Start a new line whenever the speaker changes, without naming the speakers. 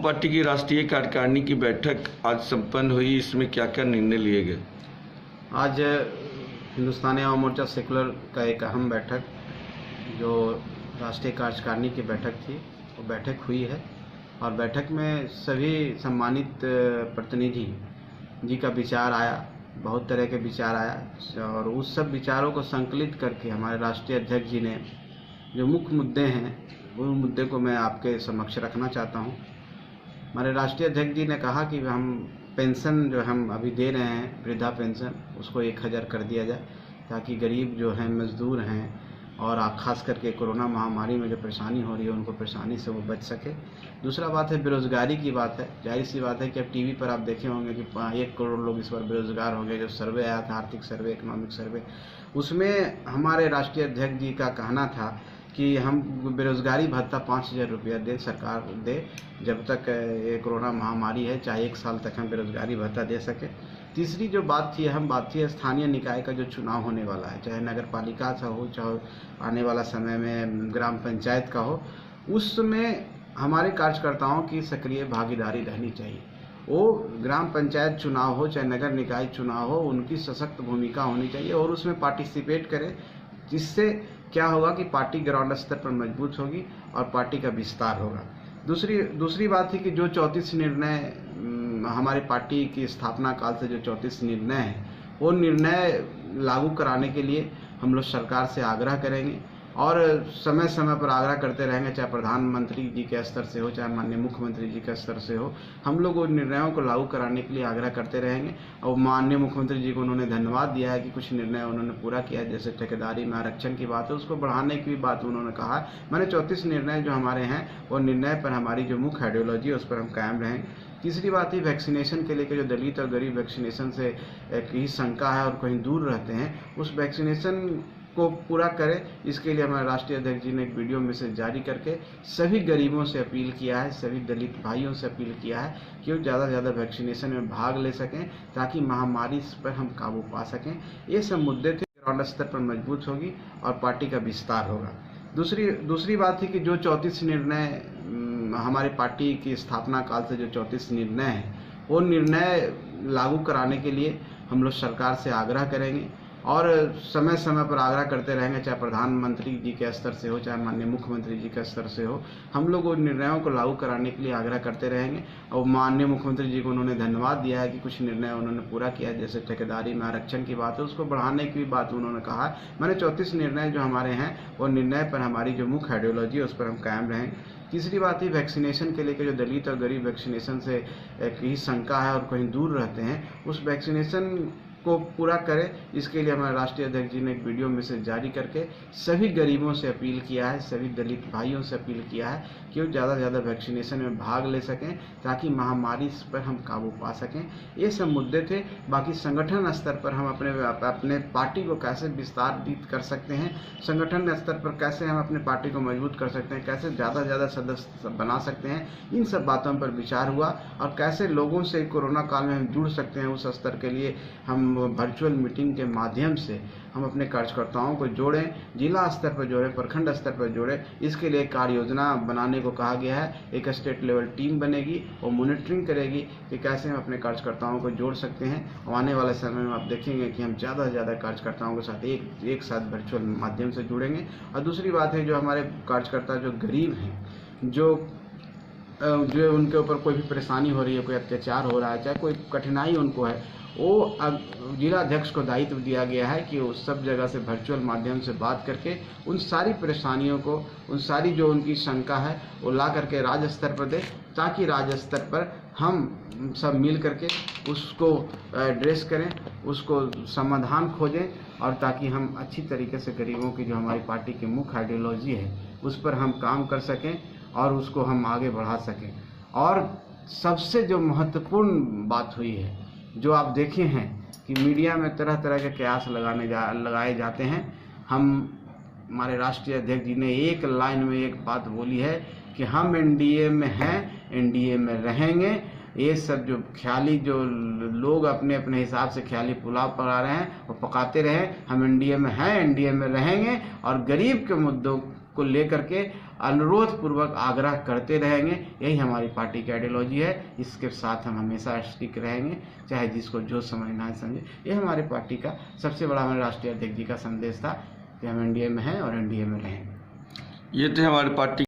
Party की राष्ट्रीय कार्यकारिणी की बैठक आज संपन्न हुई। इसमें क्या क्या निर्णय लिए गए?
आज हिंदुस्तानी आवाम मोर्चा सेकुलर का एक अहम बैठक जो राष्ट्रीय कार्यकारिणी की बैठक थी वो बैठक हुई है और बैठक में सभी सम्मानित प्रतिनिधि जी का विचार आया, बहुत तरह के विचार आया और उस सब विचारों को संकलित करके हमारे राष्ट्रीय अध्यक्ष जी ने जो मुख्य मुद्दे हैं उन मुद्दे को मैं आपके समक्ष रखना चाहता हूं। हमारे राष्ट्रीय अध्यक्ष जी ने कहा कि हम पेंशन जो हम अभी दे रहे हैं वृद्धा पेंशन उसको 1000 कर दिया जाए ताकि गरीब जो हैं मजदूर हैं और खास करके कोरोना महामारी में जो परेशानी हो रही है उनको परेशानी से वो बच सके। दूसरा बात है बेरोज़गारी की बात है। जाहिर सी बात है कि अब टीवी पर आप देखे होंगे कि 1 करोड़ लोग इस बार बेरोज़गार हो गए। जो सर्वे आया था आर्थिक सर्वे, इकोनॉमिक सर्वे, उसमें हमारे राष्ट्रीय अध्यक्ष जी का कहना था कि हम बेरोज़गारी भत्ता 5000 रुपया दे, सरकार दे, जब तक ये कोरोना महामारी है, चाहे 1 साल तक हम बेरोज़गारी भत्ता दे सके। तीसरी जो बात थी, अहम बात थी, स्थानीय निकाय का जो चुनाव होने वाला है, चाहे नगर पालिका का हो, चाहे आने वाला समय में ग्राम पंचायत का हो, उसमें हमारे कार्यकर्ताओं की सक्रिय भागीदारी रहनी चाहिए। वो ग्राम पंचायत चुनाव हो चाहे नगर निकाय चुनाव हो, उनकी सशक्त भूमिका होनी चाहिए और उसमें पार्टिसिपेट करें, जिससे क्या होगा कि पार्टी ग्राउंड स्तर पर मजबूत होगी और पार्टी का विस्तार होगा। दूसरी बात थी कि जो 34 निर्णय हमारी पार्टी की स्थापना काल से जो 34 निर्णय हैं वो निर्णय लागू कराने के लिए हम लोग सरकार से आग्रह करेंगे और समय समय पर आग्रह करते रहेंगे, चाहे प्रधानमंत्री जी के स्तर से हो चाहे माननीय मुख्यमंत्री जी के स्तर से हो। हम लोग उन निर्णयों को लागू कराने के लिए आग्रह करते रहेंगे और माननीय मुख्यमंत्री जी को उन्होंने धन्यवाद दिया है कि कुछ निर्णय उन्होंने पूरा किया, जैसे ठेकेदारी में आरक्षण की बात है उसको बढ़ाने की भी बात उन्होंने कहा है। मैंने 34 निर्णय जो हमारे हैं वो निर्णय पर हमारी जो मुख्य आइडियोलॉजी है उस पर हम कायम रहेंगे। तीसरी बात ही वैक्सीनेशन के लेकर जो दलित और गरीब वैक्सीनेशन से कहीं शंका है और कहीं दूर रहते हैं, उस वैक्सीनेशन को पूरा करें। इसके लिए हमारे राष्ट्रीय अध्यक्ष जी ने एक वीडियो मैसेज जारी करके सभी गरीबों से अपील किया है, सभी दलित भाइयों से अपील किया है कि वो ज़्यादा से ज़्यादा वैक्सीनेशन में भाग ले सकें ताकि महामारी पर हम काबू पा सकें। ये सब मुद्दे थे। ग्राउंड स्तर पर मजबूत होगी और पार्टी का विस्तार होगा। दूसरी बात थी कि जो 34 निर्णय हमारी पार्टी की स्थापना काल से जो 34 निर्णय हैं वो निर्णय लागू कराने के लिए हम लोग सरकार से आग्रह करेंगे और समय समय पर आग्रह करते रहेंगे, चाहे प्रधानमंत्री जी के स्तर से हो चाहे माननीय मुख्यमंत्री जी के स्तर से हो। हम लोग उन निर्णयों को लागू कराने के लिए आग्रह करते रहेंगे और माननीय मुख्यमंत्री जी को उन्होंने धन्यवाद दिया है कि कुछ निर्णय उन्होंने पूरा किया, जैसे ठेकेदारी में आरक्षण की बात है उसको बढ़ाने की भी बात उन्होंने कहा है। मैंने 34 निर्णय जो हमारे हैं वो निर्णय पर हमारी जो मुख्य आइडियोलॉजी है उस पर हम कायम रहेंगे। तीसरी बात ही वैक्सीनेशन के लेकर जो दलित और गरीब वैक्सीनेशन से कहीं शंका है और कहीं दूर रहते हैं, उस वैक्सीनेशन को पूरा करें। इसके लिए हमारे राष्ट्रीय अध्यक्ष जी ने एक वीडियो मैसेज जारी करके सभी गरीबों से अपील किया है, सभी दलित भाइयों से अपील किया है कि वो ज़्यादा से ज़्यादा वैक्सीनेशन में भाग ले सकें ताकि महामारी पर हम काबू पा सकें। ये सब मुद्दे थे। बाकी संगठन स्तर पर हम अपने पार्टी को कैसे विस्तारित कर सकते हैं, संगठन स्तर पर कैसे हम अपने पार्टी को मजबूत कर सकते हैं, कैसे ज़्यादा से ज़्यादा सदस्य बना सकते हैं, इन सब बातों पर विचार हुआ और कैसे लोगों से कोरोना काल में हम जुड़ सकते हैं, उस स्तर के लिए हम वर्चुअल मीटिंग के माध्यम से हम अपने कार्यकर्ताओं को जोड़ें, जिला स्तर पर जोड़ें, प्रखंड स्तर पर जोड़ें। इसके लिए कार्य योजना बनाने को कहा गया है। एक स्टेट लेवल टीम बनेगी और मॉनिटरिंग करेगी कि कैसे हम अपने कार्यकर्ताओं को जोड़ सकते हैं। और आने वाले समय में आप देखेंगे कि हम ज़्यादा से ज़्यादा कार्यकर्ताओं के साथ एक साथ वर्चुअल माध्यम से जुड़ेंगे। और दूसरी बात है, जो हमारे कार्यकर्ता जो गरीब हैं, जो उनके ऊपर कोई भी परेशानी हो रही है, कोई अत्याचार हो रहा है, चाहे कोई कठिनाई उनको है, वो अब जिला अध्यक्ष को दायित्व दिया गया है कि वो सब जगह से वर्चुअल माध्यम से बात करके उन सारी परेशानियों को, उन सारी जो उनकी शंका है वो ला करके राज्य स्तर पर दे, ताकि राज्य स्तर पर हम सब मिल करके उसको एड्रेस करें, उसको समाधान खोजें और ताकि हम अच्छी तरीके से गरीबों की जो हमारी पार्टी की मुख्य आइडियोलॉजी है उस पर हम काम कर सकें और उसको हम आगे बढ़ा सकें। और सबसे जो महत्वपूर्ण बात हुई है, जो आप देखे हैं कि मीडिया में तरह तरह के कयास लगाए जाते हैं, हमारे राष्ट्रीय अध्यक्ष जी ने एक लाइन में एक बात बोली है कि हम एनडीए में हैं, एनडीए में रहेंगे। ये सब जो ख्याली जो लोग अपने अपने हिसाब से ख्याली पुलाव पका रहे हैं वो पकाते रहे। हम एनडीए में हैं, एनडीए में रहेंगे और गरीब के मुद्दों को लेकर के अनुरोध पूर्वक आग्रह करते रहेंगे। यही हमारी पार्टी की आइडियोलॉजी है, इसके साथ हम हमेशा स्टिक रहेंगे, चाहे जिसको जो समझना है समझे। ये हमारी पार्टी का सबसे बड़ा हमारे राष्ट्रीय अध्यक्ष जी का संदेश था कि हम एनडीए में हैं और एनडीए में रहेंगे।
ये थे हमारे पार्टी